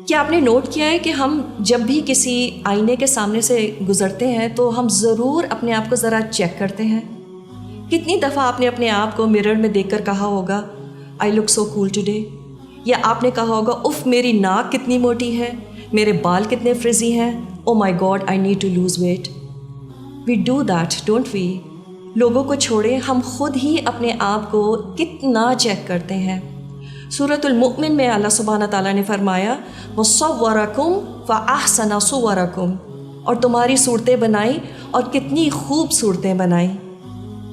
کیا آپ نے نوٹ کیا ہے کہ ہم جب بھی کسی آئینے کے سامنے سے گزرتے ہیں تو ہم ضرور اپنے آپ کو ذرا چیک کرتے ہیں؟ کتنی دفعہ آپ نے اپنے آپ کو مرر میں دیکھ کر کہا ہوگا آئی لک سو کول ٹوڈے، یا آپ نے کہا ہوگا اف میری ناک کتنی موٹی ہے، میرے بال کتنے فریزی ہیں، oh my God I need to lose weight. We do that don't we? لوگوں کو چھوڑے ہم خود ہی اپنے آپ کو کتنا چیک کرتے ہیں. سورۃ المؤمن میں اللہ سبحانہ تعالیٰ نے فرمایا وَصَوَّرَكُمْ فَأَحْسَنَ صُوَرَكُمْ، اور تمہاری صورتیں بنائیں اور کتنی خوب صورتیں بنائیں.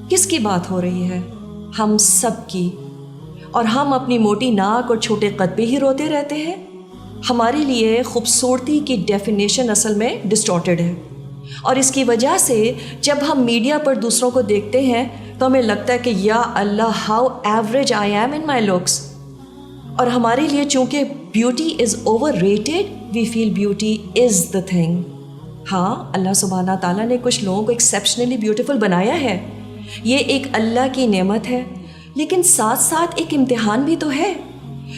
کس کی بات ہو رہی ہے؟ ہم سب کی. اور ہم اپنی موٹی ناک اور چھوٹے قد پہ ہی روتے رہتے ہیں. ہمارے لیے خوبصورتی کی ڈیفینیشن اصل میں ڈسٹارٹیڈ ہے، اور اس کی وجہ سے جب ہم میڈیا پر دوسروں کو دیکھتے ہیں تو ہمیں لگتا ہے کہ یا Allah how average I am in my looks. اور ہمارے لیے چونکہ beauty is overrated, we feel beauty is the thing. ہاں، اللہ سبحانہ تعالیٰ نے کچھ لوگوں کو ایکسیپشنلی بیوٹیفل بنایا ہے، یہ ایک اللہ کی نعمت ہے، لیکن ساتھ ساتھ ایک امتحان بھی تو ہے،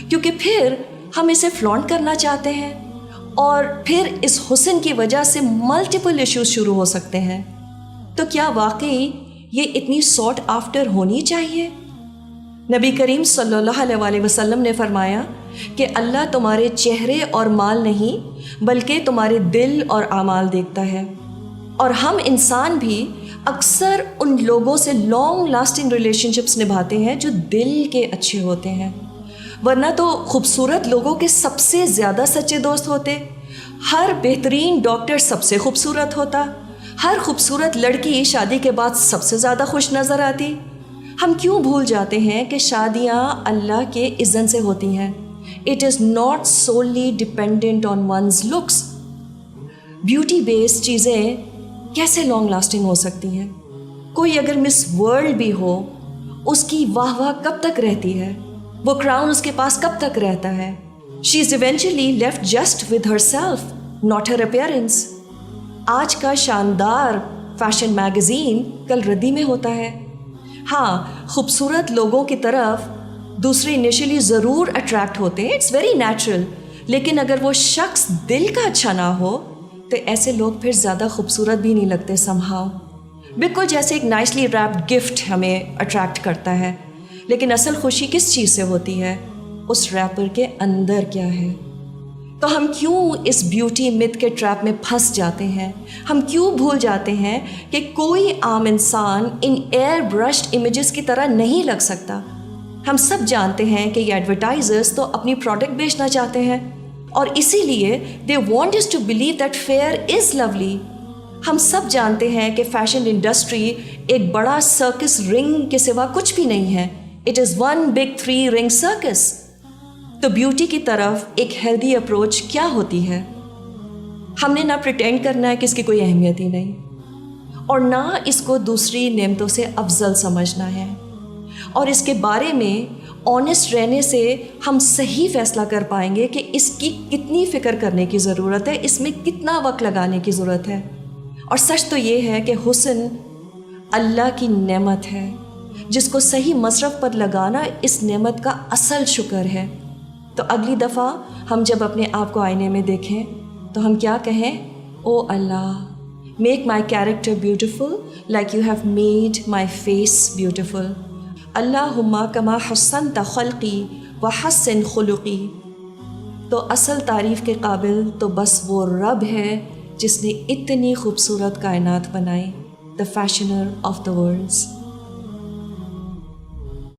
کیونکہ پھر ہم اسے فلانٹ کرنا چاہتے ہیں اور پھر اس حسن کی وجہ سے ملٹیپل ایشوز شروع ہو سکتے ہیں. تو کیا واقعی یہ اتنی ساٹ آفٹر ہونی چاہیے؟ نبی کریم صلی اللہ علیہ وسلم نے فرمایا کہ اللہ تمہارے چہرے اور مال نہیں بلکہ تمہارے دل اور اعمال دیکھتا ہے. اور ہم انسان بھی اکثر ان لوگوں سے لانگ لاسٹنگ ریلیشن شپس نبھاتے ہیں جو دل کے اچھے ہوتے ہیں، ورنہ تو خوبصورت لوگوں کے سب سے زیادہ سچے دوست ہوتے. ہر بہترین ڈاکٹر سب سے خوبصورت ہوتا، ہر خوبصورت لڑکی شادی کے بعد سب سے زیادہ خوش نظر آتی. ہم کیوں بھول جاتے ہیں کہ شادیاں اللہ کے اذن سے ہوتی ہیں؟ It is not solely dependent on one's looks. Beauty based چیزیں کیسے لانگ لاسٹنگ ہو سکتی ہیں؟ کوئی اگر مس ورلڈ بھی ہو، اس کی واہ واہ کب تک رہتی ہے؟ وہ کراؤن اس کے پاس کب تک رہتا ہے؟ She is eventually left just with herself, not her appearance. آج کا شاندار فیشن میگزین کل ردی میں ہوتا ہے. ہاں، خوبصورت لوگوں کی طرف دوسرے انیشلی ضرور اٹریکٹ ہوتے ہیں، اٹس ویری نیچرل، لیکن اگر وہ شخص دل کا اچھا نہ ہو تو ایسے لوگ پھر زیادہ خوبصورت بھی نہیں لگتے somehow. بالکل جیسے ایک نائسلی ریپڈ گفٹ ہمیں اٹریکٹ کرتا ہے، لیکن اصل خوشی کس چیز سے ہوتی ہے؟ اس ریپر کے اندر کیا ہے؟ تو ہم کیوں اس بیوٹی مت کے ٹریپ میں پھنس جاتے ہیں؟ ہم کیوں بھول جاتے ہیں کہ کوئی عام انسان ان ایئر برشڈ امیجز کی طرح نہیں لگ سکتا؟ ہم سب جانتے ہیں کہ یہ ایڈورٹائزرز تو اپنی پروڈکٹ بیچنا چاہتے ہیں، اور اسی لیے they want us to believe that fair is lovely. ہم سب جانتے ہیں کہ فیشن انڈسٹری ایک بڑا سرکس رنگ کے سوا کچھ بھی نہیں ہے. اٹ از ون بگ 3 رنگ سرکس. تو بیوٹی کی طرف ایک ہیلدی اپروچ کیا ہوتی ہے؟ ہم نے نہ پریٹینڈ کرنا ہے کہ اس کی کوئی اہمیت ہی نہیں، اور نہ اس کو دوسری نعمتوں سے افضل سمجھنا ہے. اور اس کے بارے میں آنیسٹ رہنے سے ہم صحیح فیصلہ کر پائیں گے کہ اس کی کتنی فکر کرنے کی ضرورت ہے، اس میں کتنا وقت لگانے کی ضرورت ہے. اور سچ تو یہ ہے کہ حسن اللہ کی نعمت ہے، جس کو صحیح مصرف پر لگانا اس نعمت کا اصل شکر ہے. تو اگلی دفعہ ہم جب اپنے آپ کو آئینے میں دیکھیں تو ہم کیا کہیں؟ Oh Allah, make my character beautiful like you have made my face beautiful. اللہم کما حسنت خلقی وحسن خلقی. تو اصل تعریف کے قابل تو بس وہ رب ہے جس نے اتنی خوبصورت کائنات بنائی، the fashioner of the worlds.